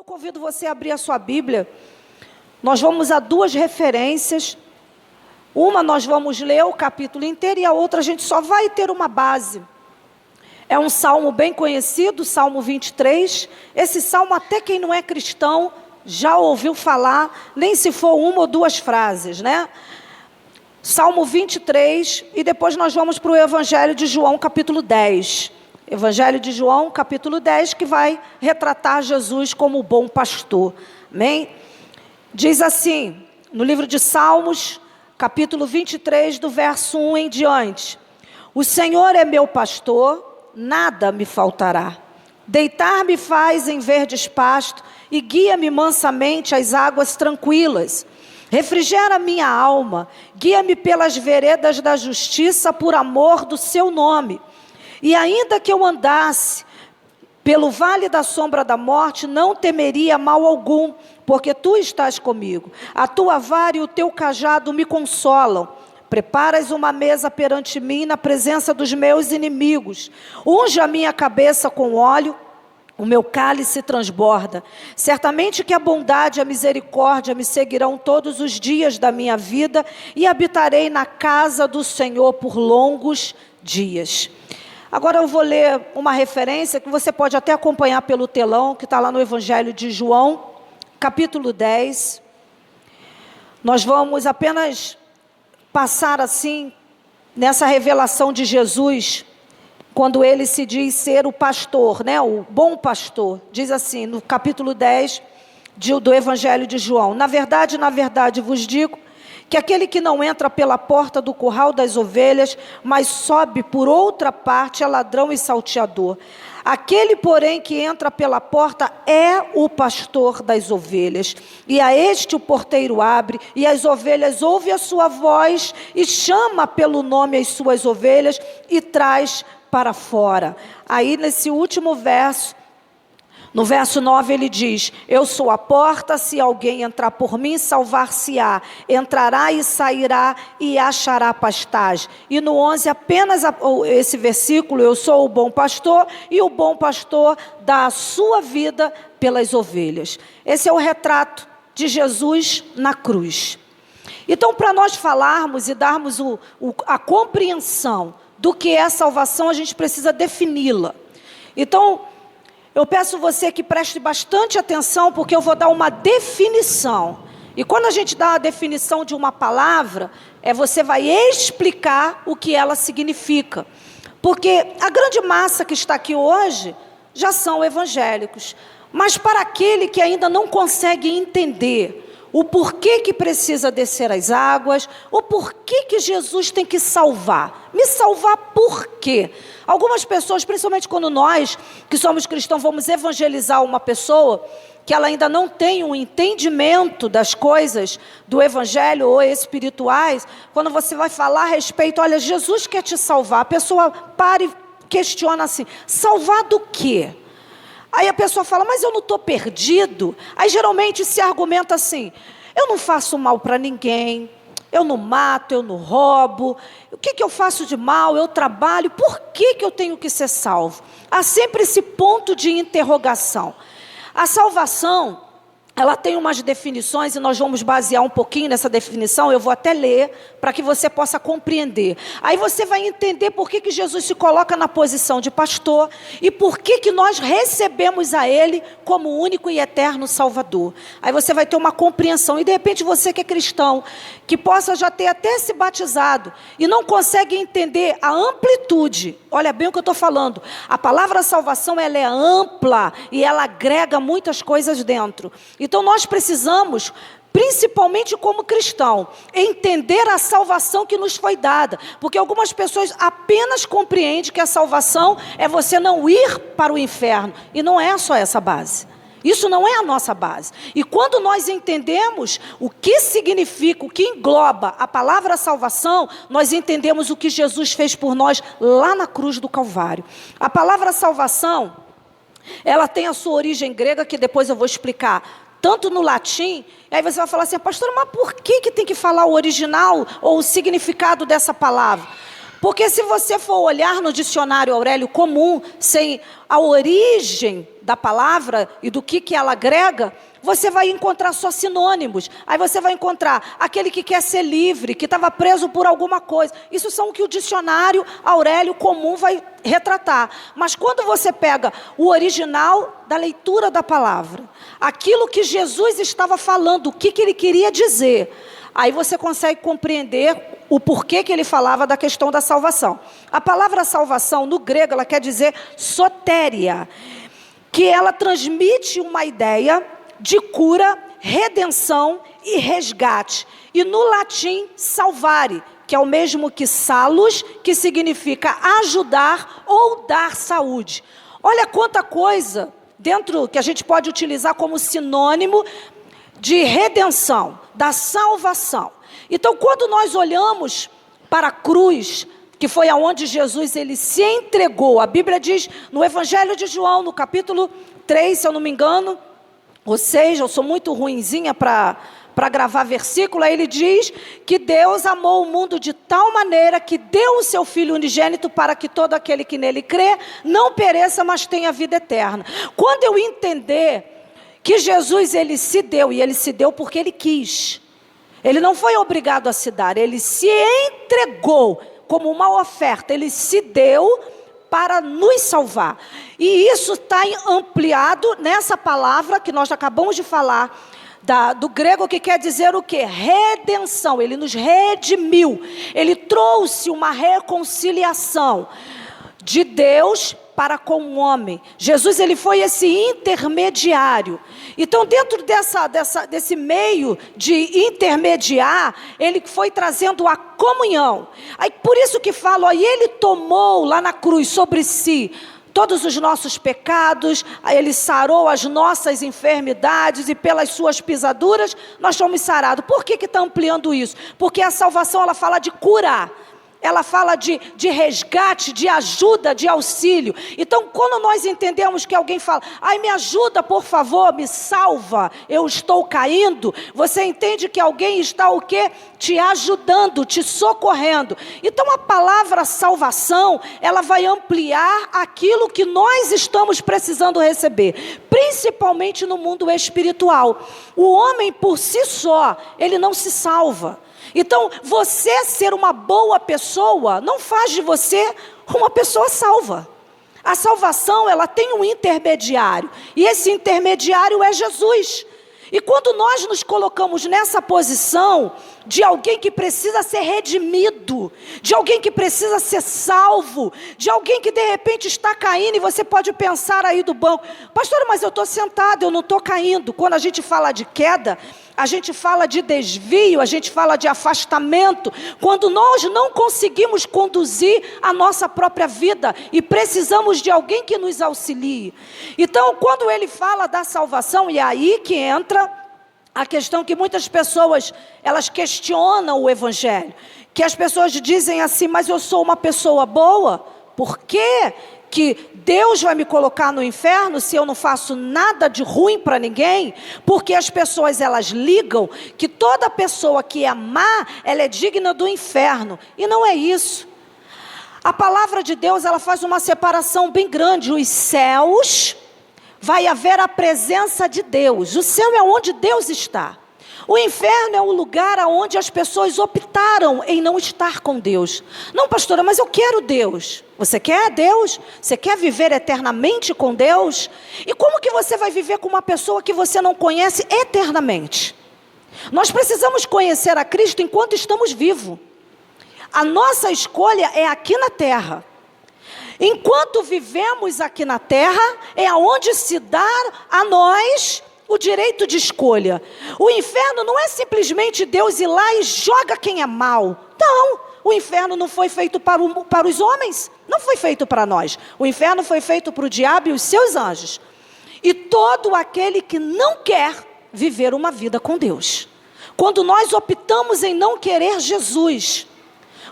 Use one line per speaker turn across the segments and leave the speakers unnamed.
Eu convido você a abrir a sua Bíblia. Nós vamos a duas referências. Uma nós vamos ler o capítulo inteiro e a outra a gente só vai ter uma base. É um salmo bem conhecido, Salmo 23. Esse salmo até quem não é cristão já ouviu falar, nem se for uma ou duas frases, né? Salmo 23 e depois nós vamos para o Evangelho de João, capítulo 10. Evangelho de João, capítulo 10, que vai retratar Jesus como o bom pastor. Amém? Diz assim, no livro de Salmos, capítulo 23, do verso 1 em diante. O Senhor é meu pastor, nada me faltará. Deitar-me faz em verdes pastos e guia-me mansamente às águas tranquilas. Refrigera minha alma, guia-me pelas veredas da justiça por amor do seu nome. E ainda que eu andasse pelo vale da sombra da morte, não temeria mal algum, porque tu estás comigo. A tua vara e o teu cajado me consolam. Preparas uma mesa perante mim na presença dos meus inimigos. Unge a minha cabeça com óleo, o meu cálice transborda. Certamente que a bondade e a misericórdia me seguirão todos os dias da minha vida e habitarei na casa do Senhor por longos dias. Agora eu vou ler uma referência que você pode até acompanhar pelo telão, que está lá no Evangelho de João, capítulo 10. Nós vamos apenas passar assim, nessa revelação de Jesus, quando ele se diz ser o pastor, né? O bom pastor. Diz assim, no capítulo 10 do Evangelho de João. Na verdade vos digo, que aquele que não entra pela porta do curral das ovelhas, mas sobe por outra parte, é ladrão e salteador. Aquele, porém, que entra pela porta é o pastor das ovelhas. E a este o porteiro abre, e as ovelhas ouvem a sua voz, e chama pelo nome as suas ovelhas, e traz para fora. Aí, nesse último verso, no verso 9 ele diz, eu sou a porta, se alguém entrar por mim, salvar-se-á, entrará e sairá e achará pastagem. E no 11 apenas esse versículo, eu sou o bom pastor e o bom pastor dá a sua vida pelas ovelhas. Esse é o retrato de Jesus na cruz. Então, para nós falarmos e darmos a compreensão do que é a salvação, a gente precisa defini-la. Então, eu peço você que preste bastante atenção, porque eu vou dar uma definição. E quando a gente dá a definição de uma palavra, você vai explicar o que ela significa. Porque a grande massa que está aqui hoje já são evangélicos. Mas para aquele que ainda não consegue entender o porquê que precisa descer as águas, o porquê que Jesus tem que salvar. Me salvar por quê? Algumas pessoas, principalmente quando nós, que somos cristãos, vamos evangelizar uma pessoa, que ela ainda não tem um entendimento das coisas do evangelho ou espirituais, quando você vai falar a respeito, olha, Jesus quer te salvar, a pessoa para e questiona assim, salvar do quê? Aí a pessoa fala, mas eu não estou perdido. Aí geralmente se argumenta assim, eu não faço mal para ninguém, eu não mato, eu não roubo, o que eu faço de mal, eu trabalho, por que eu tenho que ser salvo? Há sempre esse ponto de interrogação. A salvação, ela tem umas definições e nós vamos basear um pouquinho nessa definição, eu vou até ler para que você possa compreender. Aí você vai entender por que Jesus se coloca na posição de pastor e por que nós recebemos a Ele como único e eterno Salvador. Aí você vai ter uma compreensão e de repente você que é cristão, que possa já ter até se batizado e não consegue entender a amplitude. Olha bem o que eu estou falando. A palavra salvação ela é ampla e ela agrega muitas coisas dentro. Então nós precisamos, principalmente como cristão, entender a salvação que nos foi dada. Porque algumas pessoas apenas compreendem que a salvação é você não ir para o inferno. E não é só essa base. Isso não é a nossa base. E quando nós entendemos o que significa, o que engloba a palavra salvação, nós entendemos o que Jesus fez por nós lá na cruz do Calvário. A palavra salvação, ela tem a sua origem grega, que depois eu vou explicar, tanto no latim, e aí você vai falar assim, pastor, mas por que tem que falar o original ou o significado dessa palavra? Porque se você for olhar no dicionário Aurélio comum, sem a origem da palavra e do que ela agrega, você vai encontrar só sinônimos. Aí você vai encontrar aquele que quer ser livre, que estava preso por alguma coisa. Isso são o que o dicionário Aurélio comum vai retratar. Mas quando você pega o original da leitura da palavra, aquilo que Jesus estava falando, o que ele queria dizer, aí você consegue compreender o porquê que ele falava da questão da salvação. A palavra salvação, no grego, ela quer dizer sotéria, que ela transmite uma ideia de cura, redenção e resgate. E no latim, salvare, que é o mesmo que salus, que significa ajudar ou dar saúde. Olha quanta coisa dentro que a gente pode utilizar como sinônimo de redenção, da salvação. Então, quando nós olhamos para a cruz, que foi aonde Jesus ele se entregou, a Bíblia diz no Evangelho de João, no capítulo 3, se eu não me engano, ou seja, eu sou muito ruinzinha para gravar versículo, aí ele diz que Deus amou o mundo de tal maneira que deu o seu Filho unigênito para que todo aquele que nele crê não pereça, mas tenha vida eterna. Quando eu entender que Jesus ele se deu, e ele se deu porque ele quis, ele não foi obrigado a se dar, ele se entregou como uma oferta, ele se deu para nos salvar. E isso está ampliado nessa palavra que nós acabamos de falar, do grego, que quer dizer o quê? Redenção. Ele nos redimiu. Ele trouxe uma reconciliação de Deus para com o homem. Jesus ele foi esse intermediário. Então, dentro desse meio de intermediar, ele foi trazendo a comunhão. Aí, por isso que falo, aí ele tomou lá na cruz sobre si todos os nossos pecados, aí ele sarou as nossas enfermidades e pelas suas pisaduras nós fomos sarados. Por que está ampliando isso? Porque a salvação ela fala de curar. Ela fala de resgate, de ajuda, de auxílio. Então, quando nós entendemos que alguém fala, ai, me ajuda, por favor, me salva, eu estou caindo, você entende que alguém está o quê? Te ajudando, te socorrendo. Então, a palavra salvação, ela vai ampliar aquilo que nós estamos precisando receber, principalmente no mundo espiritual. O homem, por si só, ele não se salva. Então, você ser uma boa pessoa não faz de você uma pessoa salva. A salvação, ela tem um intermediário. E esse intermediário é Jesus. E quando nós nos colocamos nessa posição de alguém que precisa ser redimido, de alguém que precisa ser salvo, de alguém que de repente está caindo, e você pode pensar aí do banco, pastor, mas eu estou sentado, eu não estou caindo. Quando a gente fala de queda, a gente fala de desvio, a gente fala de afastamento, quando nós não conseguimos conduzir a nossa própria vida e precisamos de alguém que nos auxilie. Então, quando ele fala da salvação, e é aí que entra a questão que muitas pessoas, elas questionam o Evangelho, que as pessoas dizem assim, mas eu sou uma pessoa boa, por que Deus vai me colocar no inferno se eu não faço nada de ruim para ninguém? Porque as pessoas, elas ligam que toda pessoa que é má, ela é digna do inferno, e não é isso. A palavra de Deus, ela faz uma separação bem grande. Os céus, vai haver a presença de Deus. O céu é onde Deus está. O inferno é o lugar onde as pessoas optaram em não estar com Deus. Não, pastora, mas eu quero Deus. Você quer Deus? Você quer viver eternamente com Deus? E como que você vai viver com uma pessoa que você não conhece eternamente? Nós precisamos conhecer a Cristo enquanto estamos vivos. A nossa escolha é aqui na terra. Enquanto vivemos aqui na terra, é aonde se dá a nós o direito de escolha. O inferno não é simplesmente Deus ir lá e joga quem é mau. Não, o inferno não foi feito para os homens, não foi feito para nós. O inferno foi feito para o diabo e os seus anjos. E todo aquele que não quer viver uma vida com Deus. Quando nós optamos em não querer Jesus,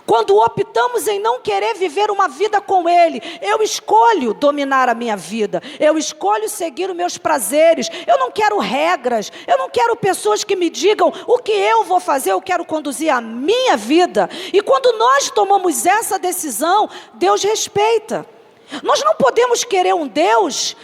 quando optamos em não querer viver uma vida com Ele, eu escolho dominar a minha vida, eu escolho seguir os meus prazeres, eu não quero regras, eu não quero pessoas que me digam o que eu vou fazer, eu quero conduzir a minha vida. E quando nós tomamos essa decisão, Deus respeita. Nós não podemos querer um Deus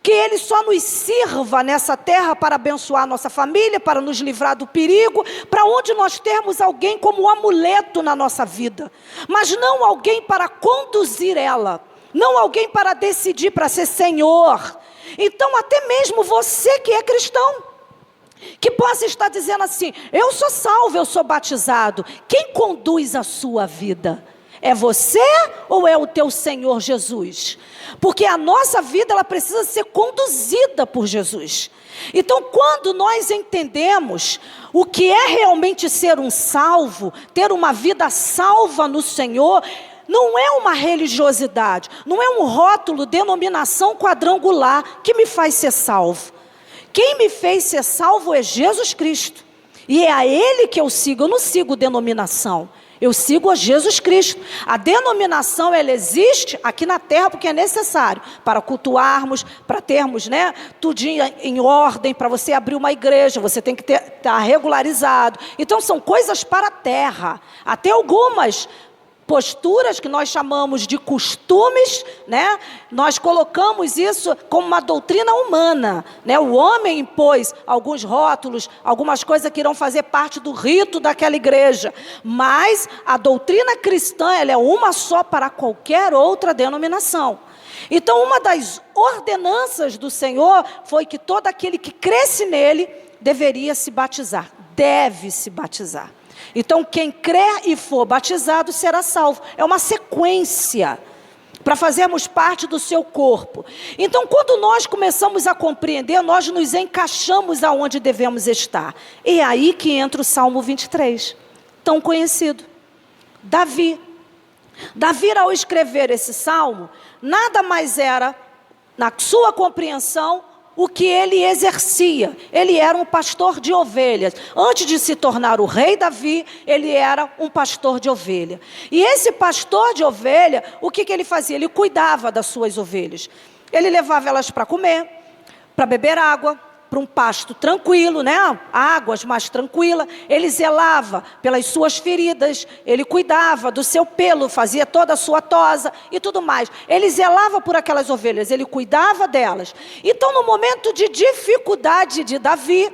que Ele só nos sirva nessa terra para abençoar a nossa família, para nos livrar do perigo, para onde nós termos alguém como um amuleto na nossa vida, mas não alguém para conduzir ela, não alguém para decidir, para ser Senhor. Então até mesmo você que é cristão, que possa estar dizendo assim: eu sou salvo, eu sou batizado. Quem conduz a sua vida? É você ou é o teu Senhor Jesus? Porque a nossa vida, ela precisa ser conduzida por Jesus. Então, quando nós entendemos o que é realmente ser um salvo, ter uma vida salva no Senhor, não é uma religiosidade, não é um rótulo, denominação quadrangular que me faz ser salvo. Quem me fez ser salvo é Jesus Cristo. E é a Ele que eu sigo. Eu não sigo denominação. Eu sigo a Jesus Cristo. A denominação, ela existe aqui na terra porque é necessário para cultuarmos, para termos, tudinho em ordem, para você abrir uma igreja, você tem que estar regularizado. Então são coisas para a terra. Até algumas posturas que nós chamamos de costumes, nós colocamos isso como uma doutrina humana, O homem impôs alguns rótulos, algumas coisas que irão fazer parte do rito daquela igreja, mas a doutrina cristã, ela é uma só para qualquer outra denominação. Então, uma das ordenanças do Senhor foi que todo aquele que cresce nele deveria se batizar, deve se batizar. Então, quem crer e for batizado será salvo. É uma sequência para fazermos parte do seu corpo. Então, quando nós começamos a compreender, nós nos encaixamos aonde devemos estar. E é aí que entra o Salmo 23, tão conhecido. Davi, ao escrever esse salmo, nada mais era, na sua compreensão, o que ele exercia. Ele era um pastor de ovelhas. Antes de se tornar o rei Davi, ele era um pastor de ovelha. E esse pastor de ovelha, o que ele fazia? Ele cuidava das suas ovelhas. Ele levava elas para comer, para beber água, para um pasto tranquilo, águas mais tranquilas. Ele zelava pelas suas feridas, ele cuidava do seu pelo, fazia toda a sua tosa e tudo mais. Ele zelava por aquelas ovelhas, ele cuidava delas. Então, no momento de dificuldade de Davi,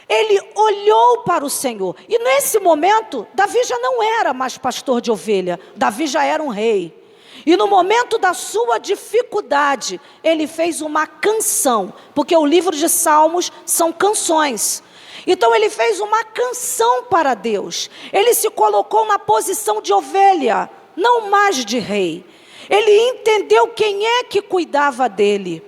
ele olhou para o Senhor. E nesse momento, Davi já não era mais pastor de ovelha, Davi já era um rei. E no momento da sua dificuldade, ele fez uma canção, porque o livro de Salmos são canções. Então ele fez uma canção para Deus. Ele se colocou na posição de ovelha, não mais de rei. Ele entendeu quem é que cuidava dele.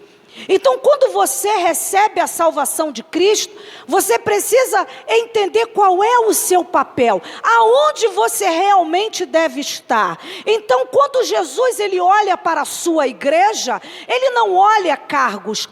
Então, quando você recebe a salvação de Cristo, você precisa entender qual é o seu papel, aonde você realmente deve estar. Então, quando Jesus ele olha para a sua igreja, ele não olha cargos,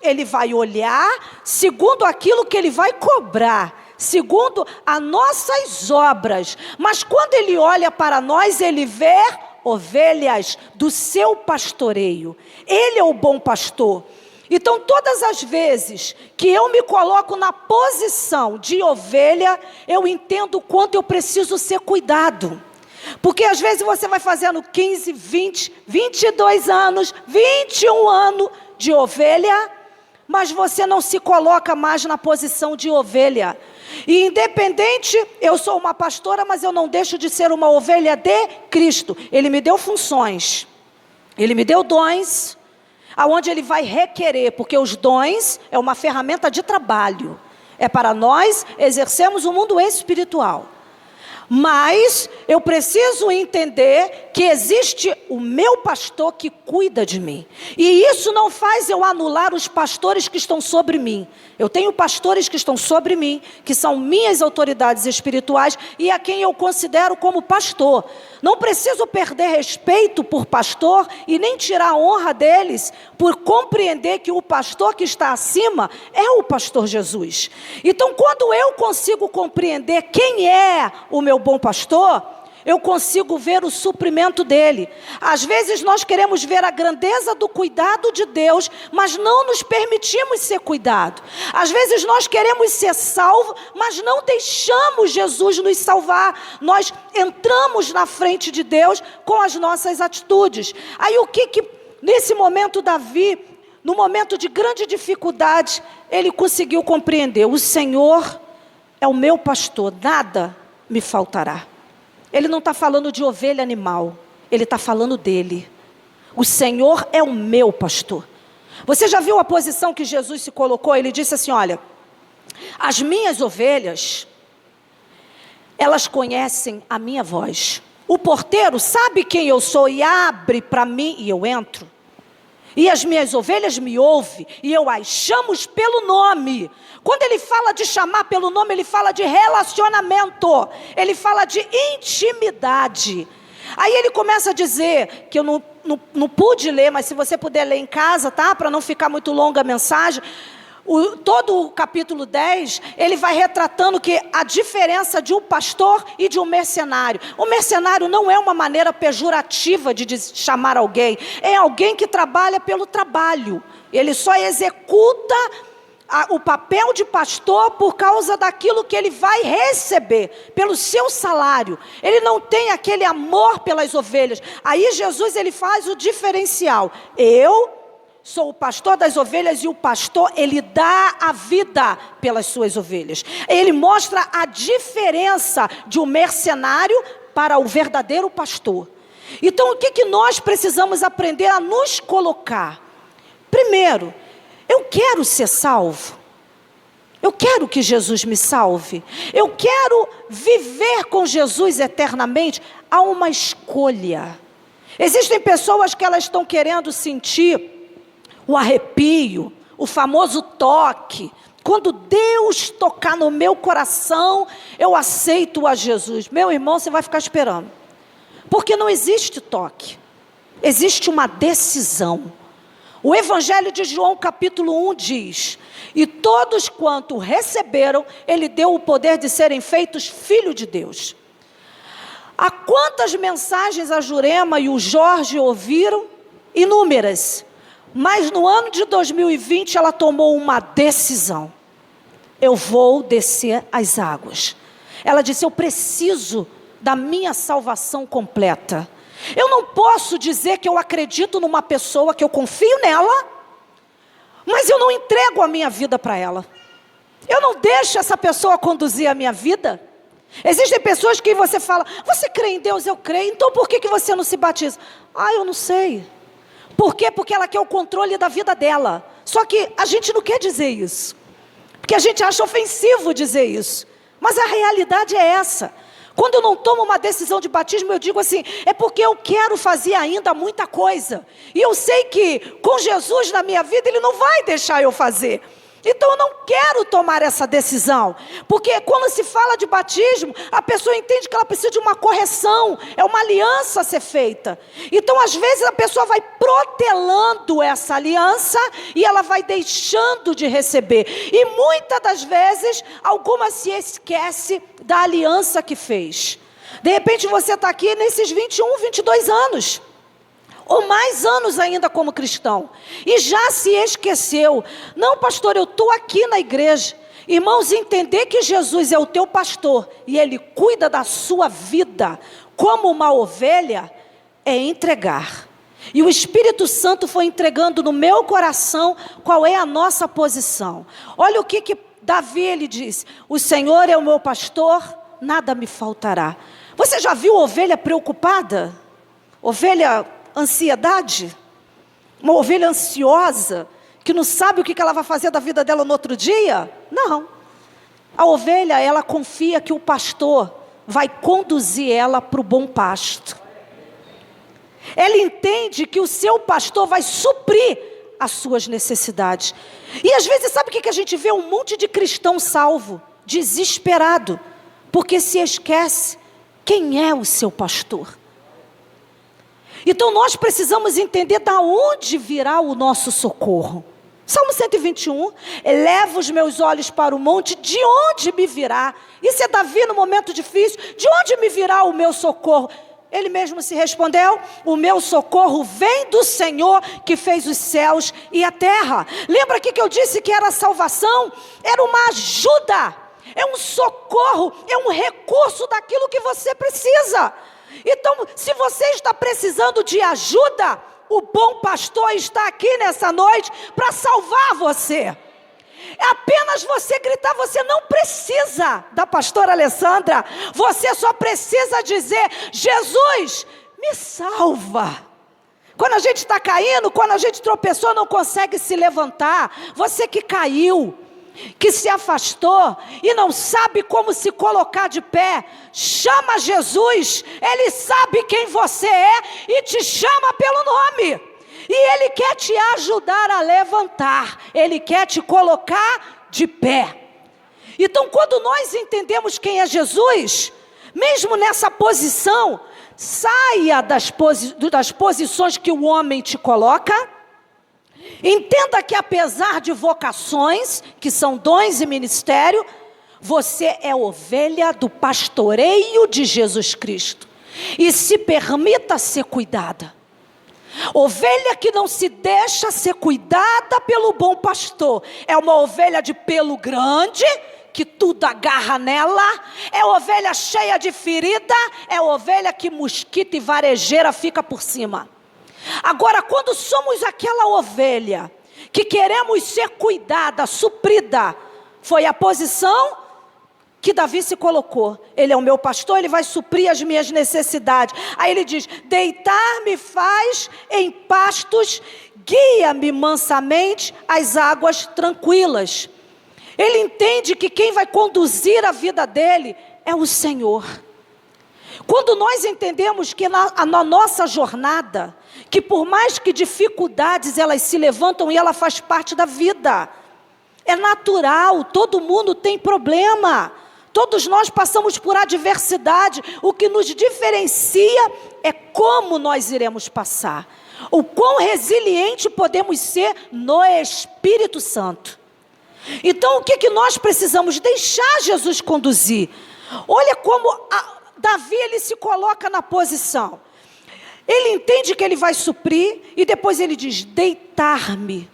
ele vai olhar segundo aquilo que ele vai cobrar, segundo as nossas obras. Mas quando ele olha para nós, ele vê ovelhas do seu pastoreio. Ele é o bom pastor. Então, todas as vezes que eu me coloco na posição de ovelha, eu entendo o quanto eu preciso ser cuidado. Porque às vezes você vai fazendo 15, 20, 22 anos, 21 anos de ovelha, mas você não se coloca mais na posição de ovelha. E independente, eu sou uma pastora, mas eu não deixo de ser uma ovelha de Cristo. Ele me deu funções, ele me deu dons, aonde ele vai requerer, porque os dons é uma ferramenta de trabalho. É para nós exercermos o mundo espiritual. Mas eu preciso entender que existe o meu pastor que cuida de mim. E isso não faz eu anular os pastores que estão sobre mim. Eu tenho pastores que estão sobre mim, que são minhas autoridades espirituais e a quem eu considero como pastor. Não preciso perder respeito por pastor e nem tirar a honra deles por compreender que o pastor que está acima é o pastor Jesus. Então, quando eu consigo compreender quem é o meu bom pastor, eu consigo ver o suprimento dele. Às vezes nós queremos ver a grandeza do cuidado de Deus, mas não nos permitimos ser cuidados. Às vezes nós queremos ser salvos, mas não deixamos Jesus nos salvar. Nós entramos na frente de Deus com as nossas atitudes. Aí nesse momento Davi no momento de grande dificuldade, ele conseguiu compreender: o Senhor é o meu pastor, nada me faltará. Ele não está falando de ovelha animal, ele está falando dele. O Senhor é o meu pastor. Você já viu a posição que Jesus se colocou? Ele disse assim: olha, as minhas ovelhas, elas conhecem a minha voz. O porteiro sabe quem eu sou e abre para mim e eu entro. E as minhas ovelhas me ouvem e eu as chamo pelo nome. Quando ele fala de chamar pelo nome, ele fala de relacionamento. Ele fala de intimidade. Aí ele começa a dizer, que eu não pude ler, mas se você puder ler em casa, tá? Para não ficar muito longa a mensagem. Todo o capítulo 10, ele vai retratando que a diferença de um pastor e de um mercenário. O mercenário não é uma maneira pejorativa de chamar alguém. É alguém que trabalha pelo trabalho. Ele só executa o papel de pastor por causa daquilo que ele vai receber, pelo seu salário. Ele não tem aquele amor pelas ovelhas. Aí Jesus, ele faz o diferencial. Eu sou o pastor das ovelhas e o pastor, ele dá a vida pelas suas ovelhas. Ele mostra a diferença de um mercenário para o verdadeiro pastor. Então, o que nós precisamos aprender a nos colocar? Primeiro, eu quero ser salvo. Eu quero que Jesus me salve. Eu quero viver com Jesus eternamente. Há uma escolha. Existem pessoas que elas estão querendo sentir o arrepio, o famoso toque. Quando Deus tocar no meu coração, eu aceito a Jesus. Meu irmão, você vai ficar esperando. Porque não existe toque. Existe uma decisão. O Evangelho de João capítulo 1 diz: e todos quanto receberam, ele deu o poder de serem feitos filhos de Deus. Há quantas mensagens a Jurema e o Jorge ouviram? Inúmeras. Mas no ano de 2020 ela tomou uma decisão: eu vou descer as águas. Ela disse: eu preciso da minha salvação completa. Eu não posso dizer que eu acredito numa pessoa, que eu confio nela, mas eu não entrego a minha vida para ela. Eu não deixo essa pessoa conduzir a minha vida. Existem pessoas que você fala: você crê em Deus? Eu creio. Então por que você não se batiza? Eu não sei. Por quê? Porque ela quer o controle da vida dela. Só que a gente não quer dizer isso, porque a gente acha ofensivo dizer isso. Mas a realidade é essa. Quando eu não tomo uma decisão de batismo, eu digo assim: é porque eu quero fazer ainda muita coisa. E eu sei que com Jesus na minha vida, Ele não vai deixar eu fazer. Então eu não quero tomar essa decisão. Porque quando se fala de batismo, a pessoa entende que ela precisa de uma correção. É uma aliança a ser feita. Então às vezes a pessoa vai protelando essa aliança e ela vai deixando de receber. E muitas das vezes, alguma se esquece da aliança que fez. De repente você está aqui nesses 21, 22 anos. Ou mais anos ainda como cristão, e já se esqueceu. Não, pastor, eu estou aqui na igreja. Irmãos, entender que Jesus é o teu pastor, e Ele cuida da sua vida, como uma ovelha, é entregar. E o Espírito Santo foi entregando no meu coração qual é a nossa posição. Olha o que Davi, ele diz: o Senhor é o meu pastor, nada me faltará. Você já viu ovelha preocupada? Ovelha ansiedade? Uma ovelha ansiosa, que não sabe o que ela vai fazer da vida dela no outro dia? Não. A ovelha, ela confia que o pastor vai conduzir ela para o bom pasto. Ela entende que o seu pastor vai suprir as suas necessidades. E às vezes, sabe o que a gente vê? Um monte de cristão salvo, desesperado, porque se esquece quem é o seu pastor. Então nós precisamos entender de onde virá o nosso socorro. Salmo 121, eleva os meus olhos para o monte, de onde me virá? Isso é Davi no momento difícil: de onde me virá o meu socorro? Ele mesmo se respondeu: o meu socorro vem do Senhor, que fez os céus e a terra. Lembra aqui que eu disse que era a salvação? Era uma ajuda, é um socorro, é um recurso daquilo que você precisa. Então, se você está precisando de ajuda, O bom pastor está aqui nessa noite para salvar você. É apenas você gritar, você não precisa da pastora Alessandra. Você só precisa dizer: Jesus, me salva. Quando a gente está caindo, quando a gente tropeçou, não consegue se levantar. Você que caiu, que se afastou e não sabe como se colocar de pé, chama Jesus. Ele sabe quem você é e te chama pelo nome. E Ele quer te ajudar a levantar. Ele quer te colocar de pé. Então, quando nós entendemos quem é Jesus, mesmo nessa posição, saia das posições que o homem te coloca. Entenda que apesar de vocações, que são dons e ministério, você é ovelha do pastoreio de Jesus Cristo. E se permita ser cuidada. Ovelha que não se deixa ser cuidada pelo bom pastor. É uma ovelha de pelo grande, que tudo agarra nela. É ovelha cheia de ferida. É ovelha que mosquito e varejeira fica por cima. Agora, quando somos aquela ovelha que queremos ser cuidada, suprida, foi a posição que Davi se colocou. Ele é o meu pastor, ele vai suprir as minhas necessidades. Aí ele diz: deitar-me faz em pastos, guia-me mansamente às águas tranquilas. Ele entende que quem vai conduzir a vida dele é o Senhor. Quando nós entendemos que na nossa jornada, que por mais que dificuldades elas se levantam e ela faz parte da vida, é natural, todo mundo tem problema, todos nós passamos por adversidade. O que nos diferencia é como nós iremos passar, o quão resiliente podemos ser no Espírito Santo. Então o que nós precisamos? Deixar Jesus conduzir. Olha como Davi, ele se coloca na posição. Ele entende que ele vai suprir e depois ele diz: deitar-me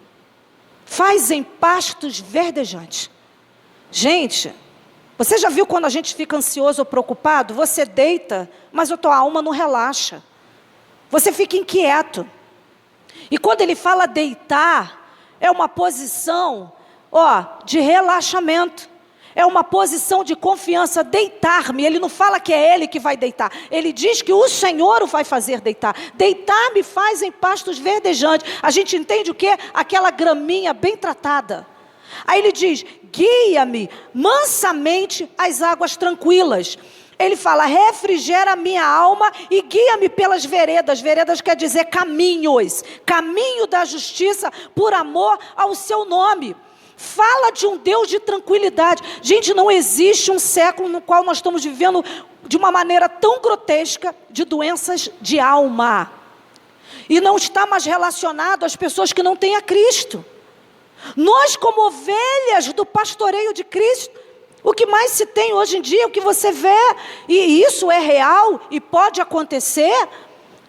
faz em pastos verdejantes. Gente, você já viu quando a gente fica ansioso ou preocupado? Você deita, mas a tua alma não relaxa. Você fica inquieto. E quando ele fala deitar, é uma posição, de relaxamento. É uma posição de confiança. Deitar-me, ele não fala que é ele que vai deitar. Ele diz que o Senhor o vai fazer deitar. Deitar-me faz em pastos verdejantes. A gente entende o que? Aquela graminha bem tratada. Aí ele diz: guia-me mansamente às águas tranquilas. Ele fala: refrigera a minha alma e guia-me pelas veredas. Veredas quer dizer caminhos. Caminho da justiça por amor ao seu nome. Fala de um Deus de tranquilidade. Gente, não existe um século no qual nós estamos vivendo de uma maneira tão grotesca de doenças de alma. E não está mais relacionado às pessoas que não têm a Cristo. Nós, como ovelhas do pastoreio de Cristo, o que mais se tem hoje em dia, o que você vê, e isso é real e pode acontecer,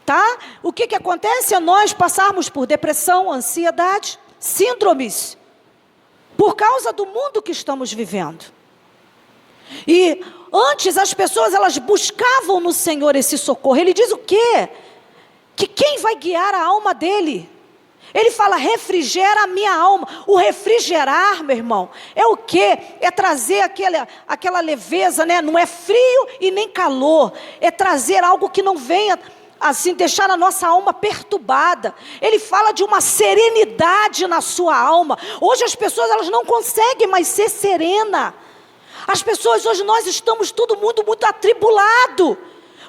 tá? O que acontece é nós passarmos por depressão, ansiedade, síndromes, por causa do mundo que estamos vivendo. E antes as pessoas, elas buscavam no Senhor esse socorro. Ele diz o quê? Que quem vai guiar a alma dele? Ele fala: refrigera a minha alma. O refrigerar, meu irmão, é o quê? É trazer aquela leveza, né? Não é frio e nem calor. É trazer algo que não venha assim deixar a nossa alma perturbada. Ele fala de uma serenidade na sua alma. Hoje as pessoas, elas não conseguem mais ser serena. As pessoas hoje, nós estamos todo mundo muito atribulado,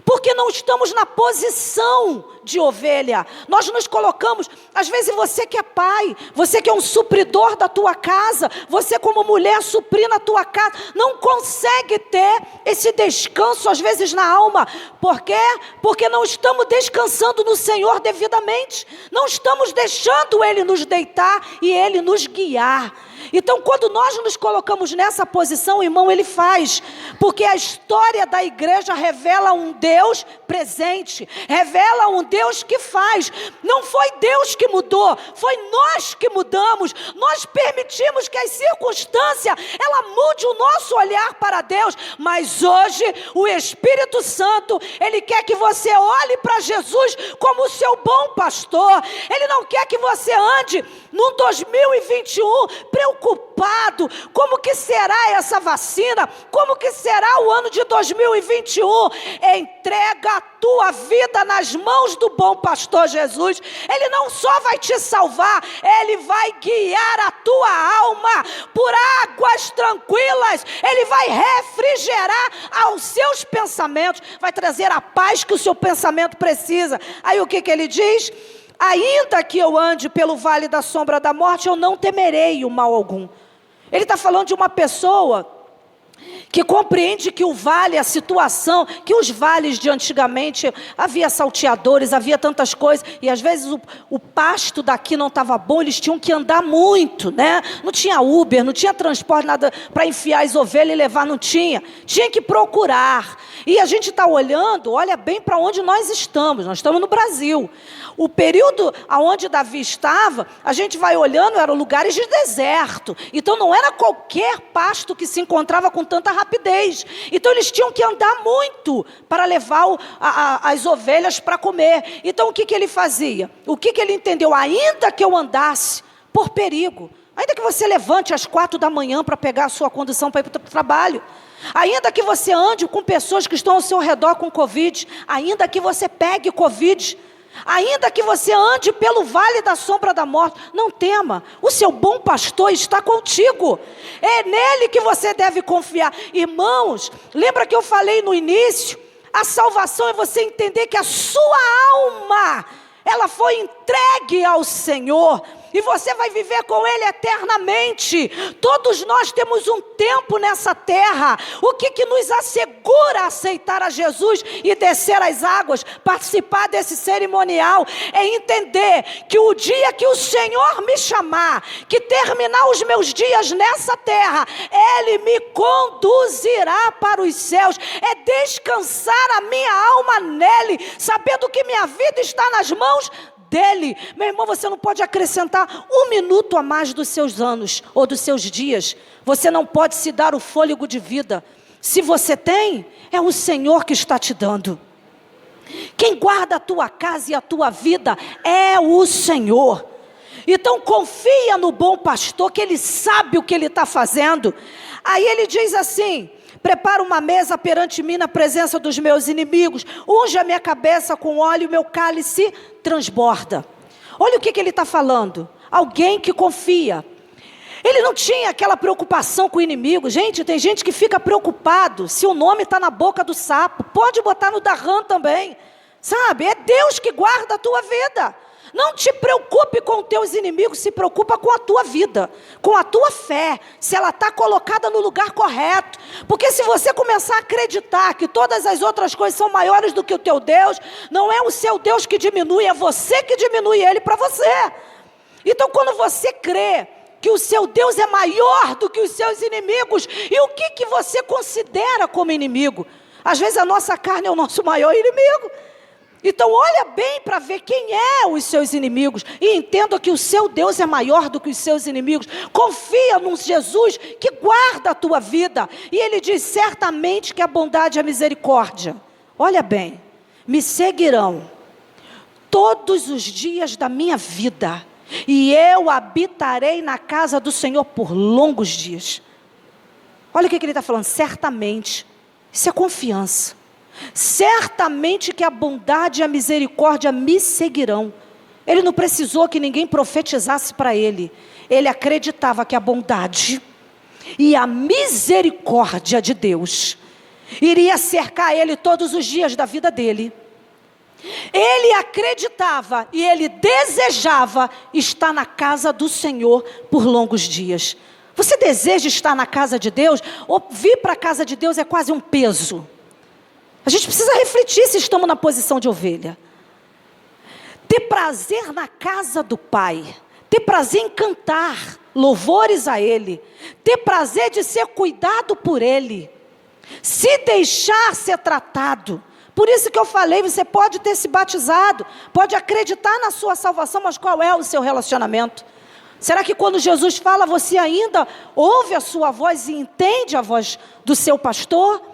porque não estamos na posição de ovelha. Nós nos colocamos, às vezes você que é pai, você que é um supridor da tua casa, você como mulher suprir na tua casa, não consegue ter esse descanso às vezes na alma. Por quê? Porque não estamos descansando no Senhor devidamente. Não estamos deixando Ele nos deitar e Ele nos guiar. Então, quando nós nos colocamos nessa posição, irmão, Ele faz. Porque a história da igreja revela um Deus presente, revela um Deus que faz. Não foi Deus que mudou, foi nós que mudamos. Nós permitimos que a circunstância, ela mude o nosso olhar para Deus. Mas hoje, o Espírito Santo, Ele quer que você olhe para Jesus como o seu bom pastor. Ele não quer que você ande no 2021 preocupado, como que será essa vacina, como que será o ano de 2021, entrega a tua vida nas mãos do bom pastor Jesus. Ele não só vai te salvar, Ele vai guiar a tua alma por águas tranquilas, Ele vai refrigerar aos seus pensamentos, vai trazer a paz que o seu pensamento precisa. Aí o que Ele diz? Ainda que eu ande pelo vale da sombra da morte, eu não temerei o mal algum. Ele está falando de uma pessoa que compreende que o vale, a situação, que os vales de antigamente, havia salteadores, havia tantas coisas, e às vezes o pasto daqui não estava bom, eles tinham que andar muito, né? Não tinha Uber, não tinha transporte, nada para enfiar as ovelhas e levar, não tinha que procurar. E a gente está olhando, olha bem para onde nós estamos no Brasil. O período onde Davi estava, a gente vai olhando, eram lugares de deserto. Então não era qualquer pasto que se encontrava com tanta rapidez. Então eles tinham que andar muito para levar as ovelhas para comer. Então o que ele fazia? O que ele entendeu? Ainda que eu andasse por perigo, ainda que você levante às 4 da manhã para pegar a sua condução para ir para o trabalho, ainda que você ande com pessoas que estão ao seu redor com Covid, ainda que você pegue Covid, ainda que você ande pelo vale da sombra da morte, não tema, o seu bom pastor está contigo, é nele que você deve confiar. Irmãos, lembra que eu falei no início, a salvação é você entender que a sua alma, ela foi entregue ao Senhor, e você vai viver com Ele eternamente. Todos nós temos um tempo nessa terra. O que nos assegura aceitar a Jesus e descer as águas, participar desse cerimonial, é entender que o dia que o Senhor me chamar, que terminar os meus dias nessa terra, Ele me conduzirá para os céus, é descansar a minha alma nele, sabendo que minha vida está nas mãos dele. Meu irmão, você não pode acrescentar 1 minuto a mais dos seus anos ou dos seus dias. Você não pode se dar o fôlego de vida. Se você tem, é o Senhor que está te dando. Quem guarda a tua casa e a tua vida é o Senhor. Então confia no bom pastor, que ele sabe o que ele está fazendo. Aí ele diz assim: prepara uma mesa perante mim na presença dos meus inimigos, unge a minha cabeça com óleo e o meu cálice transborda. Olha o que ele está falando. Alguém que confia. Ele não tinha aquela preocupação com o inimigo. Gente, tem gente que fica preocupado se o nome está na boca do sapo. Pode botar no Darran também. Sabe, é Deus que guarda a tua vida. Não te preocupe com os teus inimigos, se preocupa com a tua vida, com a tua fé, se ela está colocada no lugar correto. Porque se você começar a acreditar que todas as outras coisas são maiores do que o teu Deus, não é o seu Deus que diminui, é você que diminui ele para você. Então quando você crê que o seu Deus é maior do que os seus inimigos, e o que você considera como inimigo? Às vezes a nossa carne é o nosso maior inimigo. Então olha bem para ver quem é os seus inimigos e entenda que o seu Deus é maior do que os seus inimigos. Confia num Jesus que guarda a tua vida. E ele diz: certamente que a bondade e a misericórdia, olha bem, me seguirão todos os dias da minha vida, e eu habitarei na casa do Senhor por longos dias. Olha o que ele está falando: certamente. Isso é confiança. Certamente que a bondade e a misericórdia me seguirão. Ele não precisou que ninguém profetizasse para ele. Ele acreditava que a bondade e a misericórdia de Deus iria cercar ele todos os dias da vida dele. Ele acreditava e ele desejava estar na casa do Senhor por longos dias. Você deseja estar na casa de Deus? Ou vir para a casa de Deus é quase um peso? A gente precisa refletir se estamos na posição de ovelha. Ter prazer na casa do Pai, ter prazer em cantar, louvores a Ele, ter prazer de ser cuidado por Ele, se deixar ser tratado. Por isso que eu falei, você pode ter se batizado, pode acreditar na sua salvação, mas qual é o seu relacionamento? Será que quando Jesus fala, você ainda ouve a sua voz e entende a voz do seu pastor?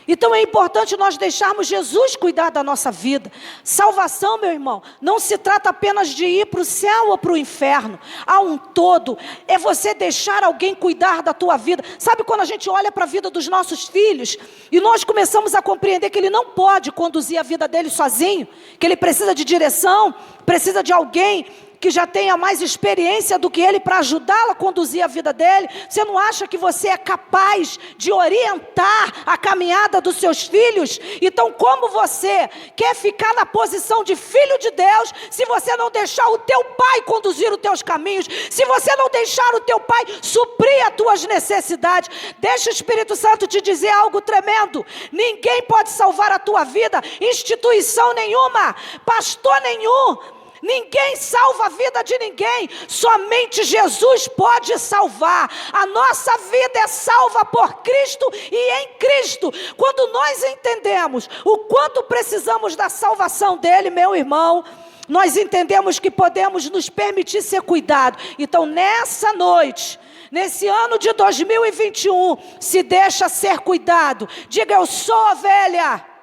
Então é importante nós deixarmos Jesus cuidar da nossa vida. Salvação, meu irmão, não se trata apenas de ir para o céu ou para o inferno. Há um todo, é você deixar alguém cuidar da tua vida. Sabe quando a gente olha para a vida dos nossos filhos e nós começamos a compreender que ele não pode conduzir a vida dele sozinho, que ele precisa de direção, precisa de alguém que já tenha mais experiência do que ele para ajudá-lo a conduzir a vida dele. Você não acha que você é capaz de orientar a caminhada dos seus filhos? Então, como você quer ficar na posição de filho de Deus, se você não deixar o teu pai conduzir os teus caminhos, se você não deixar o teu pai suprir as tuas necessidades? Deixa o Espírito Santo te dizer algo tremendo: ninguém pode salvar a tua vida, instituição nenhuma, pastor nenhum, ninguém salva a vida de ninguém, somente Jesus pode salvar. A nossa vida é salva por Cristo e em Cristo. Quando nós entendemos o quanto precisamos da salvação dele, meu irmão, nós entendemos que podemos nos permitir ser cuidados. Então nessa noite, nesse ano de 2021, se deixa ser cuidado. Diga: eu sou ovelha.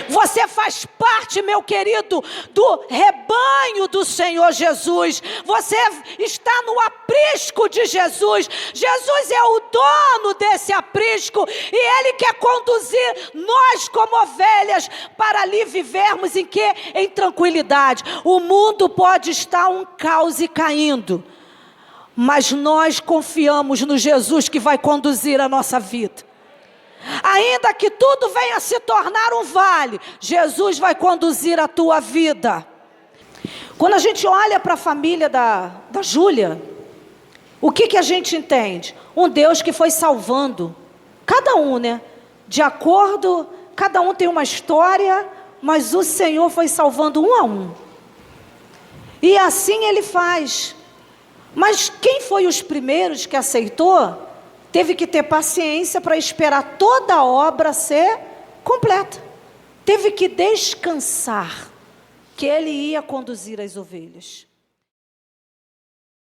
Você faz parte, meu querido, do rebanho do Senhor Jesus. Você está no aprisco de Jesus. Jesus é o dono desse aprisco e Ele quer conduzir nós como ovelhas para ali vivermos em quê? Em tranquilidade. O mundo pode estar um caos e caindo, mas nós confiamos no Jesus que vai conduzir a nossa vida. Ainda que tudo venha a se tornar um vale, Jesus vai conduzir a tua vida. Quando a gente olha para a família da Júlia, o que a gente entende? Um Deus que foi salvando cada um, né? De acordo, cada um tem uma história, mas o Senhor foi salvando um a um. E assim Ele faz. Mas quem foi os primeiros que aceitou? Teve que ter paciência para esperar toda a obra ser completa. Teve que descansar que Ele ia conduzir as ovelhas.